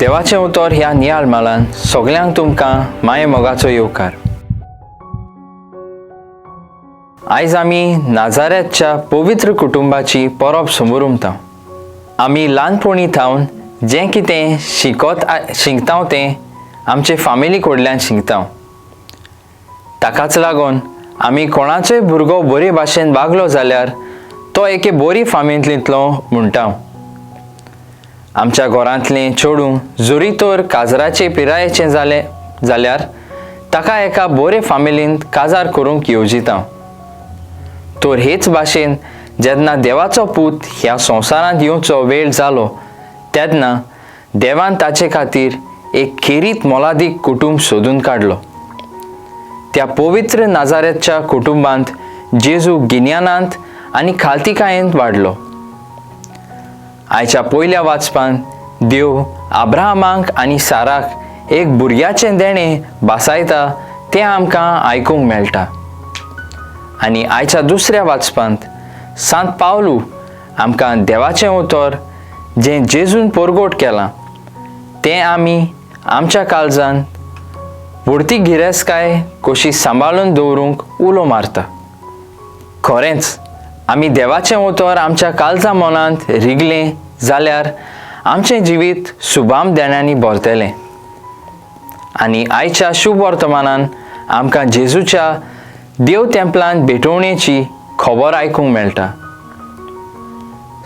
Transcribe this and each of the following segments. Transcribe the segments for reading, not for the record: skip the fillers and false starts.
देवाचें उतर ह्या नियाळ मालान सगल्यांक तुमकां माये मोगाचो येवकार। आयज आमी नाजारेतच्या पवित्र कुटुंबाची परब समोरुमता। आमी ल्हानपणी थावन जें कितें शिकता तें आमचे फॅमिली कडल्यान शिकता। ताकाच लागून आमी कोणाचोय भुरगो बरे भाशेन वागलो जाल्यार तो एके बरी फॅमिलींतलो म्हणटा। आमच्या घरांतलें चेडूं जरी तर काजराचे पिरायेचें जालें जाल्यार ताका एका बरे फॅमिलींत काजार करूंक येवजिता। तर हेच भाशेन जेन्ना देवाचो पूत ह्या संवसारांत येवचो वेळ जालो तेन्ना देवान ताचे खातीर एक खेरीत मोलादीक कुटुंब सोदून काडलो। त्या पवित्र नाजारेतच्या कुटुंबांत जेजू गिन्यानांत आनी खालतिकायेंत वाडलो। आयच्या पयल्या वाचपान देव आब्राहमाक आनी साराक एक भुरग्याचें देणें बासायता तें आमकां आयकूंक मेळटा। आनी आयच्या दुसऱ्या वाचपांत सांत पावलू आमकां देवाचें उतर जें जेजून परगोट केलां तें आमी आमच्या काळजांत व्हडती गिरेस्तकाय कशी सांबाळून दवरूंक उलो मारता। खरेंच आमी देवाचें उतर आमच्या काळजा मनांत रिगलें जाल्यार आमचें जिवीत शुभाम देण्यांनी भरतलें। आनी आयच्या शुभ वर्तमानान आमकां जेजूच्या देव तेंपलांत भेटोवणेची खबर आयकूंक मेळटा।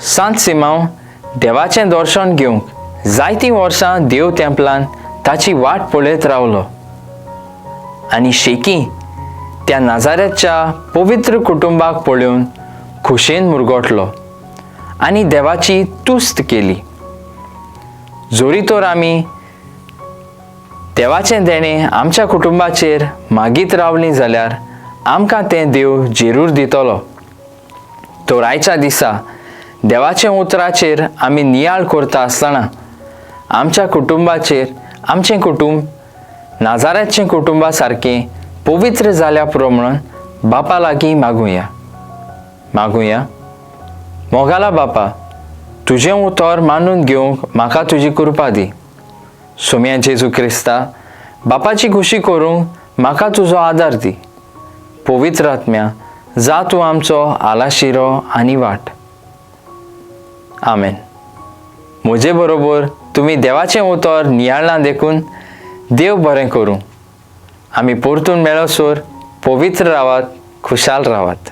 सांत सिमांव देवाचें दर्शन घेवंक जायतीं वर्सां देव तेंपलांत ताची वाट पळयत रावलो आनी शेकी त्या नाजारेतच्या पवित्र कुटुंबाक पळोवन खुशेन मुरगोटलो आनी देवाची तुस्त केली। जरी तर आमी देवाचें देणें आमच्या कुटुंबाचेर मागीत रावलीं जाल्यार आमकां तें देव जरूर दितलो। तर आयच्या दिसा देवाचें उतराचेर आमी नियाळ करता आसतना आमच्या कुटुंबाचेर आमचें कुटुंब नाजारेतचें कुटुंबा सारकें पवित्र जाल्या प्रमाण बापा लागीं मागुया। मोगाला बापा, तुजें उतर मानून घेवंक म्हाका तुजी कृपा दी। सोम्या जेजू क्रिस्ता, बापाची खुशी करूंक म्हाका तुजो आदार दी। पवित्र आत्म्या, जा तूं आमचो आलाशिरो आनी वाट। आमेन। म्हजे बरोबर तुमी देवाचें उतर नियाळां देखून देव बरें करूं। आमी परतून मेळसर पवित्र रावात, खुशाल रावात।